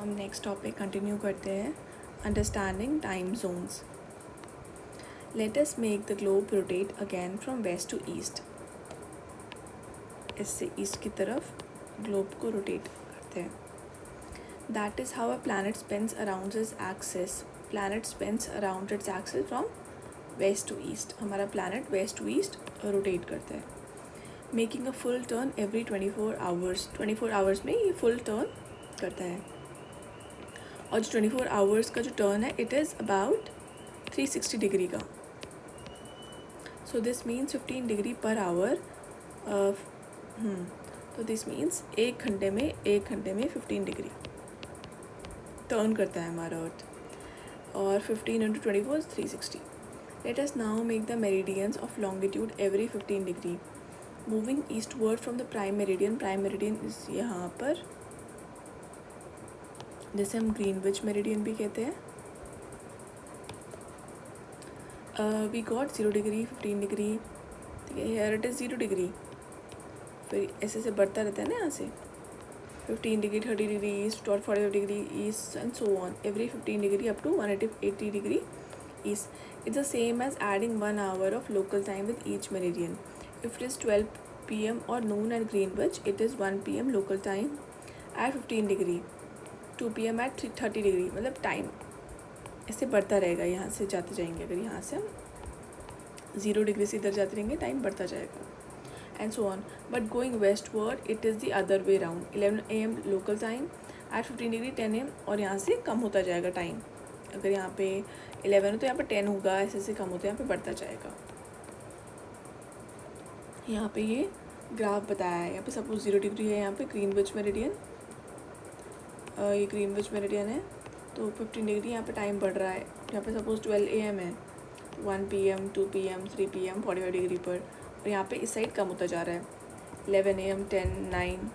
हम next topic continue करते हैं, understanding time zones. Let us make the globe rotate again from west to east. इससे east की तरफ ग्लोब को रोटेट करते हैं। That is how a planet spins around its axis. Planet spins around its axis from west to east. हमारा planet west to east rotate करता है, making a full turn every 24 hours. 24 hours में ये full turn करता है। और जो 24 hours का जो टर्न है इट इज़ अबाउट 360 डिग्री का। So this means 15 degree per hour. तो दिस मीन्स एक घंटे में 15 डिग्री टर्न करता है हमारा अर्थ। और 15 into 24 360। Let us now make the meridians of longitude every 15 degree moving eastward from the prime meridian. Prime meridian इस यहाँ पर, जैसे हम ग्रीनविच मेरिडियन भी कहते हैं। वी गॉट 0 डिग्री 15 डिग्री, ठीक है, हेयर इट इज़ 0 डिग्री। फिर ऐसे से बढ़ता रहता है ना, यहाँ से 15 degree 30 degree east, 45 degree east and so on every 15 degree up to 180 degree east. It's the same as adding 1 hour of local time with each meridian. If it is 12 PM or noon at Greenwich, it is 1 PM local time at 15 degree, 2 PM at 30 degree. मतलब time इससे बढ़ता रहेगा, यहाँ से जाते जाएंगे। अगर यहाँ से हम 0 डिग्री से इधर जाते रहेंगे, टाइम बढ़ता जाएगा and so on. But going westward it is the other way round. 11 AM local time at 15 degree 10 AM, और यहाँ से कम होता जाएगा टाइम। अगर यहाँ पे 11 हो तो यहाँ पे 10 होगा, ऐसे ऐसे कम होता है, यहाँ पे बढ़ता जाएगा। यहाँ पे ये ग्राफ बताया है। यहाँ पे सपोज 0 डिग्री है, यहाँ पे ग्रीनविच मेरिडियन, ये ग्रीनविच मेरिडियन है, तो 15 डिग्री यहाँ पे टाइम बढ़ रहा है। यहाँ पे सपोज 12 AM है, 1 PM 2 PM 3 PM 45 डिग्री पर, और यहाँ पे इस साइड कम होता जा रहा है, 11 AM 10 9।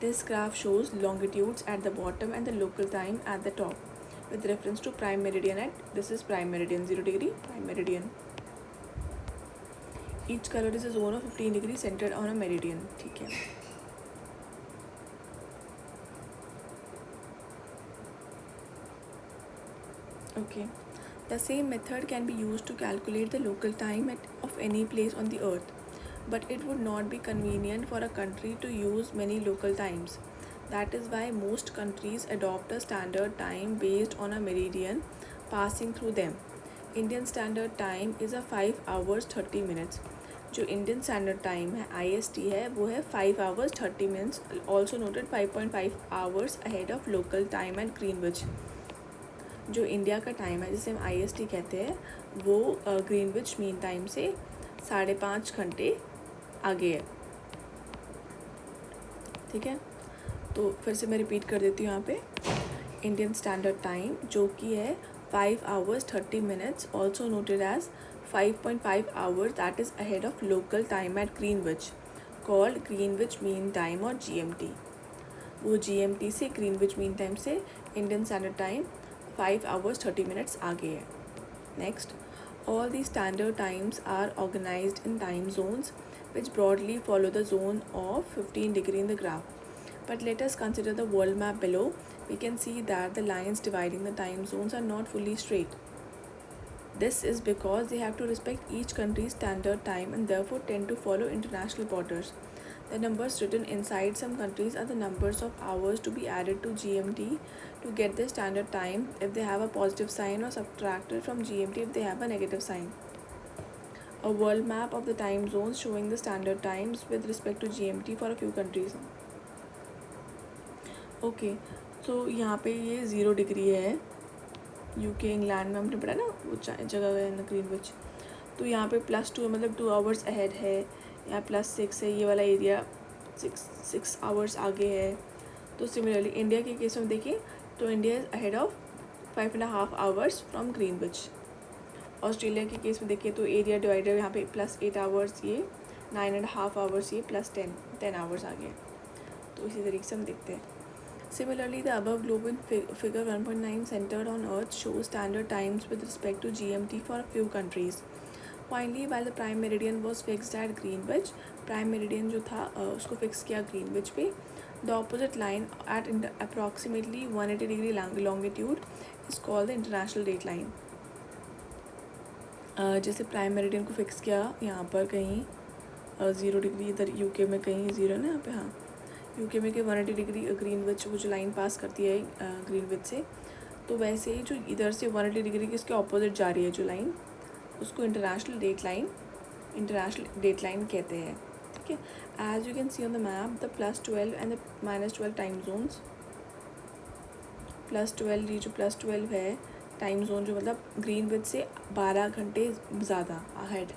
This graph shows longitudes at the bottom and the local time at the top with reference to prime meridian at, this is prime meridian 0 degree prime meridian. Each colour is a zone of 15 degree centred on a meridian, ठीक है। Okay. The same method can be used to calculate the local time of any place on the earth, but it would not be convenient for a country to use many local times. That is why most countries adopt a standard time based on a meridian passing through them. Indian Standard Time is a 5 hours 30 minutes. जो Indian standard time है IST है, वो है 5 hours 30 minutes, also noted 5.5 hours ahead of local time at Greenwich. जो India का time है, जिसे हम IST कहते हैं, वो ग्रीनविच मीन टाइम से 5.5 घंटे आगे है, ठीक है। तो फिर से मैं रिपीट कर देती हूँ यहाँ पे। इंडियन स्टैंडर्ड टाइम जो कि है 5 hours 30 minutes, also noted as 5.5 hours, that is ahead of local time at Greenwich, called Greenwich mean time और GMT। वो GMT से, ग्रीनविच मीन टाइम से Indian standard time 5 hours 30 minutes आगे है। Next, all the standard times are organized in time zones which broadly follow the zone of 15 degree in the graph. But let us consider the world map below. We can see that the lines dividing the time zones are not fully straight. This is because they have to respect each country's standard time and therefore tend to follow international borders. The numbers written inside some countries are the numbers of hours to be added to GMT to get their standard time if they have a positive sign, or subtracted from GMT if they have a negative sign. A world map of the time zones showing the standard times with respect to GMT for a few countries. Okay, so यहाँ पे ये 0 degree है, UK England में हमने पढ़ा ना, वो जगह है ना ग्रीनविच। तो यहाँ पे +2 मतलब 2 hours ahead है, यहाँ +6 है, ये वाला एरिया 6 hours आगे है। तो सिमिलरली इंडिया के केस में देखिए तो India is ahead of 5.5 hours from Greenwich. Australia के केस में देखिए तो एरिया डिवाइडर यहाँ पे +8 hours, ये 9.5 hours, ये +10 hours आगे। तो इसी तरीके से हम देखते हैं। Similarly, the above globe in figure 1.9 centered on Earth shows standard times with respect to GMT for a few countries. Finally, while the prime meridian was fixed at Greenwich, prime meridian जो था उसको fix किया Greenwich पे, The opposite line at approximately 180 degree longitude is called the international date line. जैसे prime meridian को fix किया यहाँ पर कहीं 0 डिग्री, इधर यूके में कहीं 0 ना यहाँ पे, हाँ यूके में कहीं 180 डिग्री ग्रीनविच वो जो लाइन पास करती है ग्रीनविच से, तो वैसे ही जो इधर से 180 डिग्री की इसके ऑपोजिट जा रही है जो लाइन, उसको इंटरनेशनल डेट लाइन कहते हैं. ठीक है. As you can see on the map, the +12 and the -12 time zones. +12, ये जो +12 है टाइम जोन, जो मतलब ग्रीनविच से 12 घंटे ज़्यादा ahead.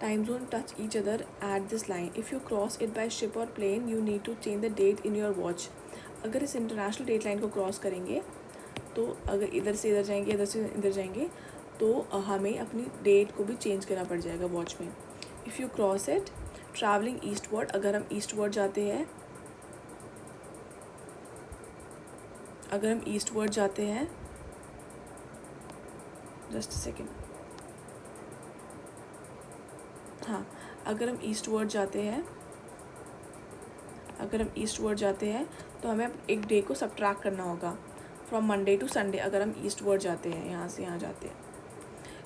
Time zone touch each other at this line. If you cross it by ship or plane, you need to change the date in your watch. अगर इस इंटरनेशनल डेट लाइन को cross करेंगे, तो अगर इधर से इधर जाएंगे, इधर से इधर जाएंगे, तो हमें अपनी डेट को भी चेंज करना पड़ जाएगा वॉच में. If you cross it travelling eastward, अगर हम ईस्टवर्ड जाते हैं, जस्ट सेकेंड, हाँ अगर हम ईस्टवर्ड जाते हैं तो हमें एक डे को सब्ट्रैक्ट करना होगा फ्रॉम मंडे टू संडे. अगर हम ईस्टवर्ड जाते हैं, यहाँ से यहाँ जाते हैं.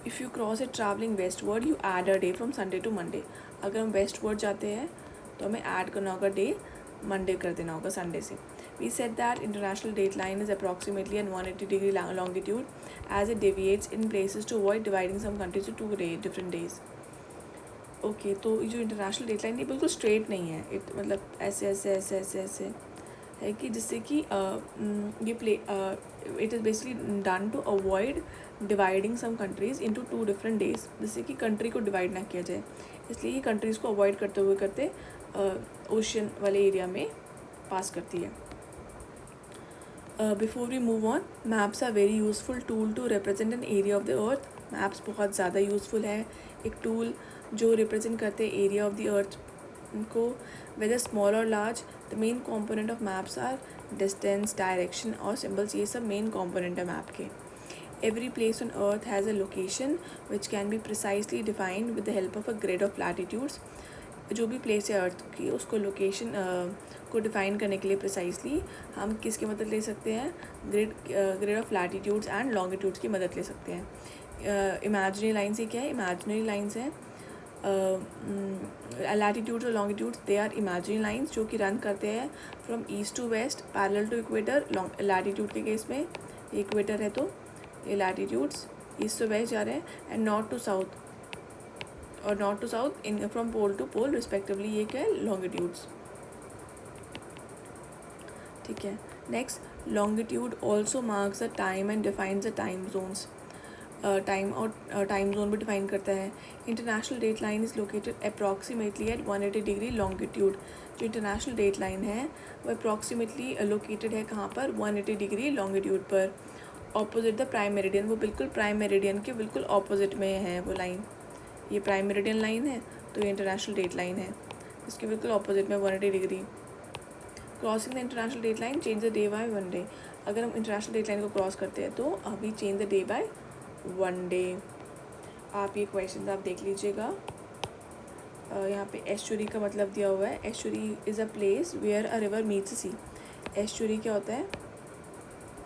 If you cross it travelling westward, you add a day from Sunday to Monday. अगर हम वेस्टवर्ड जाते हैं तो हमें ऐड करना होगा डे, मंडे कर देना होगा संडे से. We said that international date line is approximately at 180 degree longitude, as it deviates in places to avoid dividing some countries to 2 different days. Okay, तो ये जो इंटरनेशनल डेट लाइन ये बिल्कुल straight नहीं है. इट मतलब ऐसे ऐसे ऐसे ऐसे ऐसे है कि जिससे कि ये it is basically done to avoid dividing some countries into 2 different days, जिससे कि कंट्री को डिवाइड ना किया जाए. इसलिए ये कंट्रीज़ को अवॉइड करते ओशन वाले एरिया में पास करती है. Before we move on, maps are very useful tool to represent an area of the earth. Maps बहुत ज़्यादा यूज़फुल है, एक टूल जो रिप्रेजेंट करते हैं एरिया ऑफ द अर्थ को, वेदर स्मॉल और large. The main component of maps are distance, direction और सिम्बल्स. ये सब मेन कॉम्पोनेंट है मैप के. Every place on earth has a location which can be precisely defined with the help of a grid of latitudes. जो भी place है अर्थ की, उसको लोकेशन को डिफ़ाइन करने के लिए प्रिसाइसली हम किसकी मदद ले सकते हैं, grid of latitudes and longitudes की मदद ले सकते हैं. इमेजिनरी लाइन्स ही क्या है, इमेजिनरी लाइन्स हैं. लैटिट्यूड्स और longitudes, they are imaginary lines जो कि रन करते हैं from east to west parallel to equator. Latitude के केस में इक्वेटर है तो ये लैटिट्यूड्स ईस्ट टू वेस्ट जा रहे हैं, and north to south in from pole to pole respectively. ये क्या है, लॉन्गिट्यूड्स. ठीक है. Next, longitude also marks the time and defines the time zones. Time और टाइम जोन भी डिफाइन करता है. International date line is located approximately at 180 degree longitude. जो इंटरनेशनल डेट लाइन है वो अप्रॉक्सीमेटली लोकेटेड है कहाँ पर, 180 डिग्री लॉन्गिट्यूड पर, ऑपोजिट द प्राइम मेरिडियन. वो बिल्कुल प्राइम मेरिडियन के बिल्कुल ऑपोजिट में है वो लाइन. ये प्राइम मेरिडियन लाइन है, तो ये इंटरनेशनल डेट लाइन है, इसके बिल्कुल ऑपोजिट में 180 degree. Crossing the international date line change the day by 1 day. अगर हम इंटरनेशनल डेट लाइन को क्रॉस करते हैं तो अभी change the day by 1 day. आप ये क्वेश्चन आप देख लीजिएगा. यहाँ पे एस्चुरी का मतलब दिया हुआ है. Estuary is a place where a river meets sea. Estuary क्या होता है,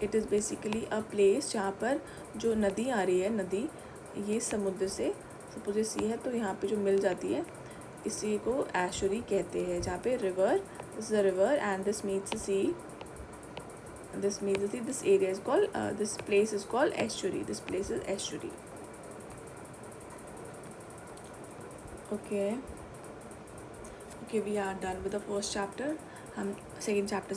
it is basically a place जहाँ पर जो नदी आ रही है, नदी ये समुद्र से, सपोज ये सी है तो यहाँ पे जो मिल जाती है, इसी को एस्चुरी कहते हैं. जहाँ पे river, this is a river and this meets sea, this area is called, this place is called estuary. This place is estuary. Okay, we are done with the first chapter. हम second chapter